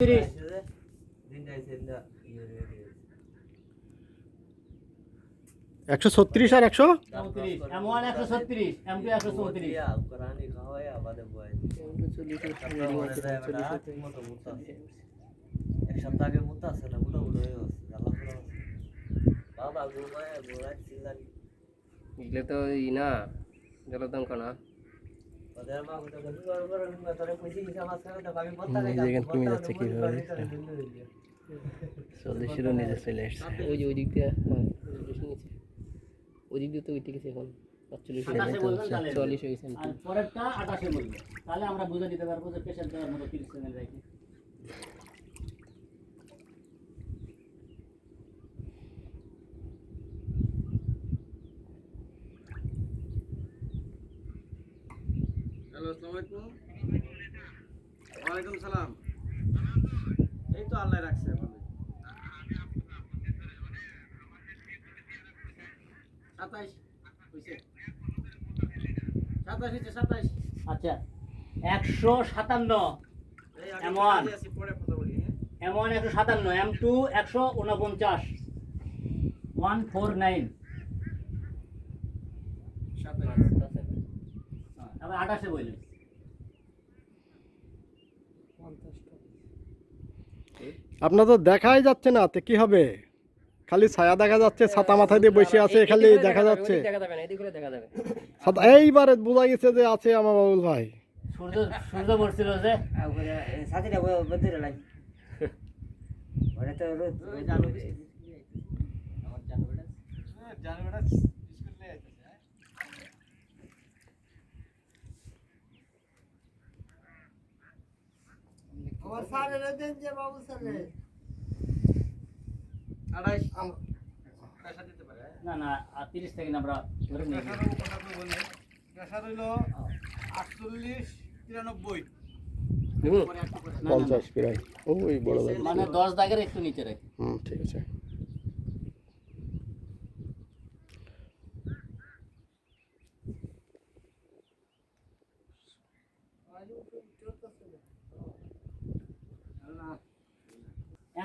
136 আর 100 M1 136 M2 134 এক সপ্তাহ আগে মুতা আছে না মোটামুটি হয়ে গেছে বাবা ঘুমায় ঘোরা চিল্লানি এগুলো তো ই না জলদাম কানা ওদের মা কত গল্প করে তোরে কইছি কি সমাজ করে তো আমি বলতা এই জায়গা কমে যাচ্ছে কিভাবে 40 এর নিচে চলে আসছে ওই দিক দিয়ে হ্যাঁ বেশি নিচে ওই দিক দিয়ে তো উঠে গেছে এখন 45 হয়ে গেছে আর পরেরটা 28 বলবে তাহলে আমরা বুঝে দিতে পারবো যে পেশেন্ট দেওয়ার মতো 30 সেকেন্ড রাখি হ্যালো আসসালামু আলাইকুম ওয়ালাইকুম সালাম এই তো আল্লাহ রাখছে ভালো 27 হইছে 27 হইছে 27 আচ্ছা 157 এই M1 আসি পরে কথা বলি M1 157 M2 149 149 আবার 28 বললেন আপনার তো দেখাই যাচ্ছে না তো কি হবে খালি ছায়া দেখা যাচ্ছে ছাতা মাথায় দিয়ে বসে আছে খালি দেখা যাচ্ছে দেখা যাবে না এদিকে দেখা যাবে ছাতা এইবারে বোঝা গেছে যে আছে আমার বাবুল ভাই সূর্য সূর্য পড়ছিল যে সাথীটা বন্ধুরা লাই ওরে তো রোজ জানো আমার জানো বেটা স্কুল লে আইতাছে আমার সারে দেন যে বাবু সারে 28 পয়সা দিতে পারে না না 30 সেকেন্ড আমরা ধরে নিই প্রেসার হইলো 48 93 50 প্রায় ওই বড় ভাই মানে 10 দাগের একটু নিচে রাখি ঠিক আছে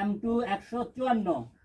M2 154